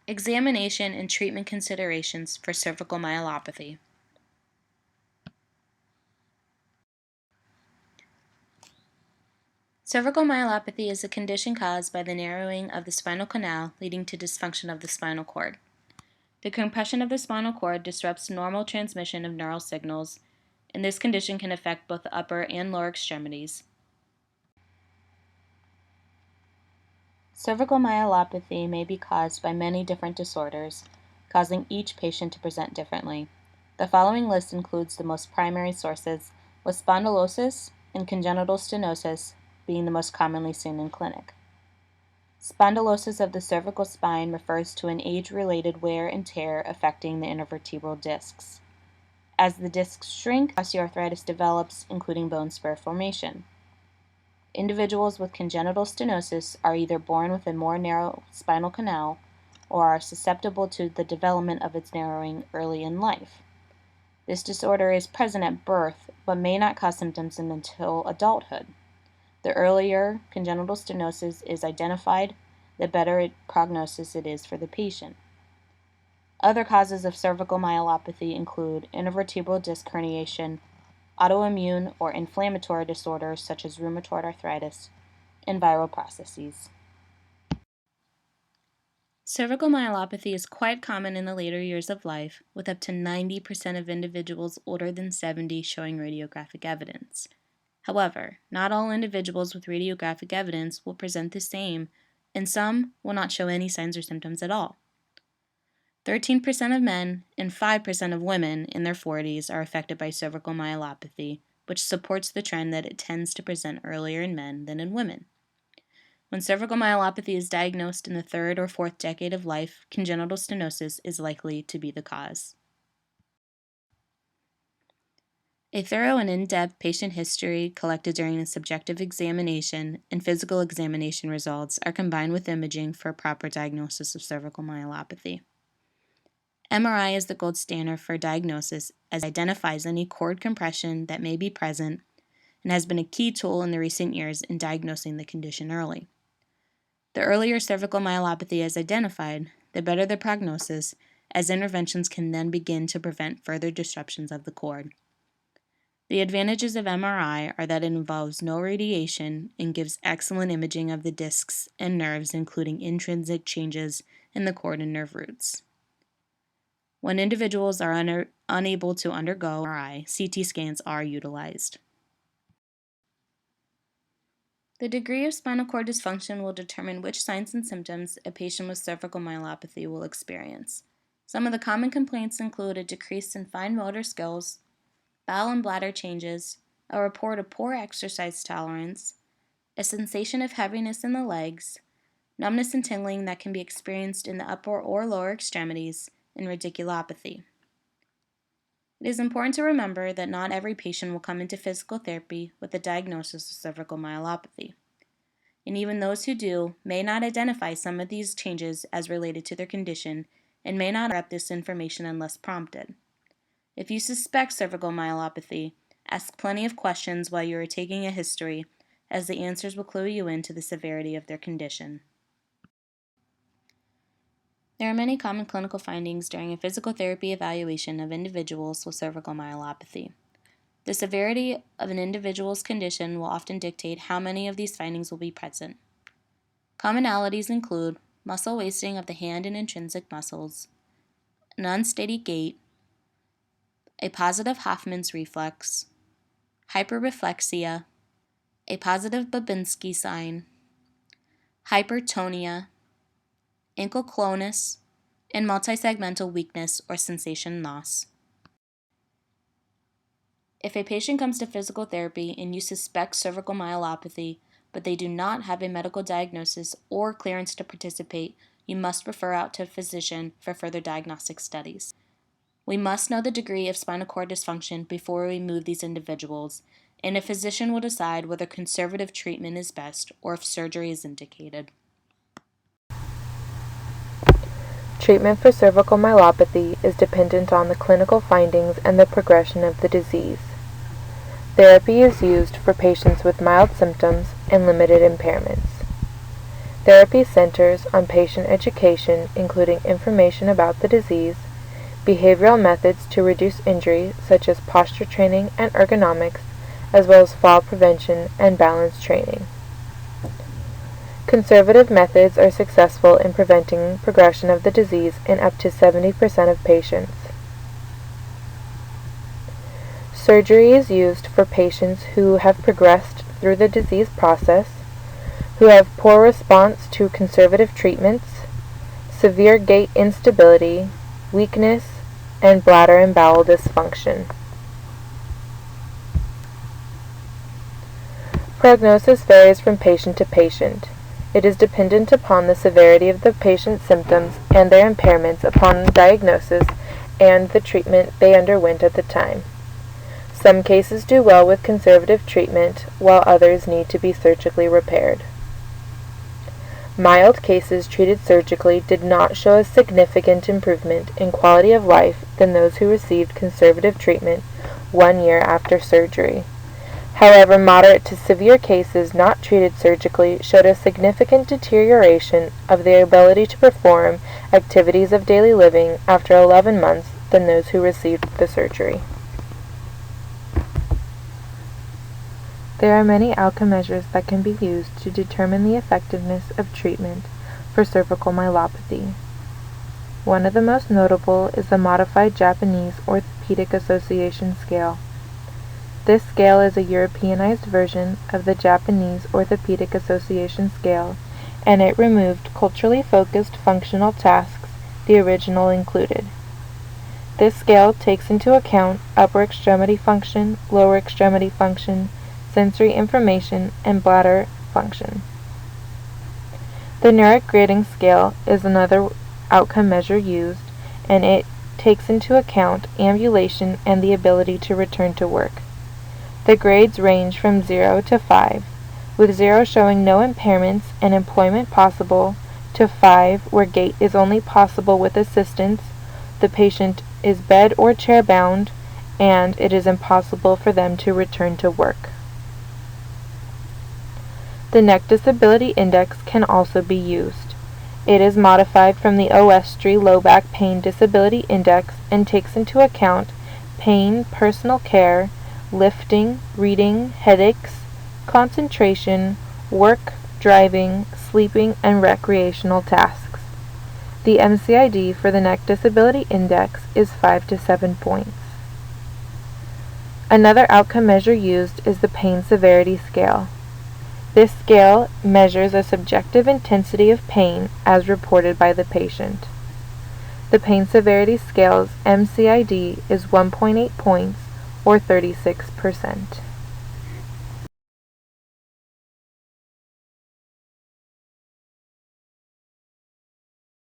Examination and treatment considerations for cervical myelopathy. Cervical myelopathy is a condition caused by the narrowing of the spinal canal leading to dysfunction of the spinal cord. The compression of the spinal cord disrupts normal transmission of neural signals, and this condition can affect both the upper and lower extremities. Cervical myelopathy may be caused by many different disorders, causing each patient to present differently. The following list includes the most primary sources, with spondylosis and congenital stenosis being the most commonly seen in clinic. Spondylosis of the cervical spine refers to an age-related wear and tear affecting the intervertebral discs. As the discs shrink, osteoarthritis develops, including bone spur formation. Individuals with congenital stenosis are either born with a more narrow spinal canal or are susceptible to the development of its narrowing early in life. This disorder is present at birth but may not cause symptoms until adulthood. The earlier congenital stenosis is identified, the better prognosis it is for the patient. Other causes of cervical myelopathy include intervertebral disc herniation, autoimmune or inflammatory disorders such as rheumatoid arthritis, and viral processes. Cervical myelopathy is quite common in the later years of life, with up to 90% of individuals older than 70 showing radiographic evidence. However, not all individuals with radiographic evidence will present the same, and some will not show any signs or symptoms at all. 13% of men and 5% of women in their 40s are affected by cervical myelopathy, which supports the trend that it tends to present earlier in men than in women. When cervical myelopathy is diagnosed in the third or fourth decade of life, congenital stenosis is likely to be the cause. A thorough and in-depth patient history collected during a subjective examination and physical examination results are combined with imaging for a proper diagnosis of cervical myelopathy. MRI is the gold standard for diagnosis as it identifies any cord compression that may be present and has been a key tool in the recent years in diagnosing the condition early. The earlier cervical myelopathy is identified, the better the prognosis, as interventions can then begin to prevent further disruptions of the cord. The advantages of MRI are that it involves no radiation and gives excellent imaging of the discs and nerves, including intrinsic changes in the cord and nerve roots. When individuals are unable to undergo MRI, CT scans are utilized. The degree of spinal cord dysfunction will determine which signs and symptoms a patient with cervical myelopathy will experience. Some of the common complaints include a decrease in fine motor skills, bowel and bladder changes, a report of poor exercise tolerance, a sensation of heaviness in the legs, numbness and tingling that can be experienced in the upper or lower extremities, and radiculopathy. It is important to remember that not every patient will come into physical therapy with a diagnosis of cervical myelopathy, and even those who do may not identify some of these changes as related to their condition and may not accept this information unless prompted. If you suspect cervical myelopathy, ask plenty of questions while you are taking a history, as the answers will clue you into the severity of their condition. There are many common clinical findings during a physical therapy evaluation of individuals with cervical myelopathy. The severity of an individual's condition will often dictate how many of these findings will be present. Commonalities include muscle wasting of the hand and intrinsic muscles, an unsteady gait, a positive Hoffman's reflex, hyperreflexia, a positive Babinski sign, hypertonia, ankylosing, and multisegmental weakness or sensation loss. If a patient comes to physical therapy and you suspect cervical myelopathy, but they do not have a medical diagnosis or clearance to participate, you must refer out to a physician for further diagnostic studies. We must know the degree of spinal cord dysfunction before we move these individuals, and a physician will decide whether conservative treatment is best or if surgery is indicated. Treatment for cervical myelopathy is dependent on the clinical findings and the progression of the disease. Therapy is used for patients with mild symptoms and limited impairments. Therapy centers on patient education, including information about the disease, behavioral methods to reduce injury, such as posture training and ergonomics, as well as fall prevention and balance training. Conservative methods are successful in preventing progression of the disease in up to 70% of patients. Surgery is used for patients who have progressed through the disease process, who have poor response to conservative treatments, severe gait instability, weakness, and bladder and bowel dysfunction. Prognosis varies from patient to patient. It is dependent upon the severity of the patient's symptoms and their impairments upon diagnosis and the treatment they underwent at the time. Some cases do well with conservative treatment, while others need to be surgically repaired. Mild cases treated surgically did not show a significant improvement in quality of life than those who received conservative treatment 1 year after surgery. However, moderate to severe cases not treated surgically showed a significant deterioration of their ability to perform activities of daily living after 11 months than those who received the surgery. There are many outcome measures that can be used to determine the effectiveness of treatment for cervical myelopathy. One of the most notable is the Modified Japanese Orthopedic Association scale. This scale is a Europeanized version of the Japanese Orthopedic Association scale, and it removed culturally focused functional tasks the original included. This scale takes into account upper extremity function, lower extremity function, sensory information, and bladder function. The Neuric Grading Scale is another outcome measure used, and it takes into account ambulation and the ability to return to work. The grades range from 0 to 5, with 0 showing no impairments and employment possible, to 5 where gait is only possible with assistance, the patient is bed or chair bound, and it is impossible for them to return to work. The Neck Disability Index can also be used. It is modified from the OSTRI Low Back Pain Disability Index and takes into account pain, personal care, lifting, reading, headaches, concentration, work, driving, sleeping, and recreational tasks. The MCID for the Neck Disability Index is 5 to 7 points. Another outcome measure used is the Pain Severity Scale. This scale measures a subjective intensity of pain as reported by the patient. The Pain Severity Scale's MCID is 1.8 points, or 36%.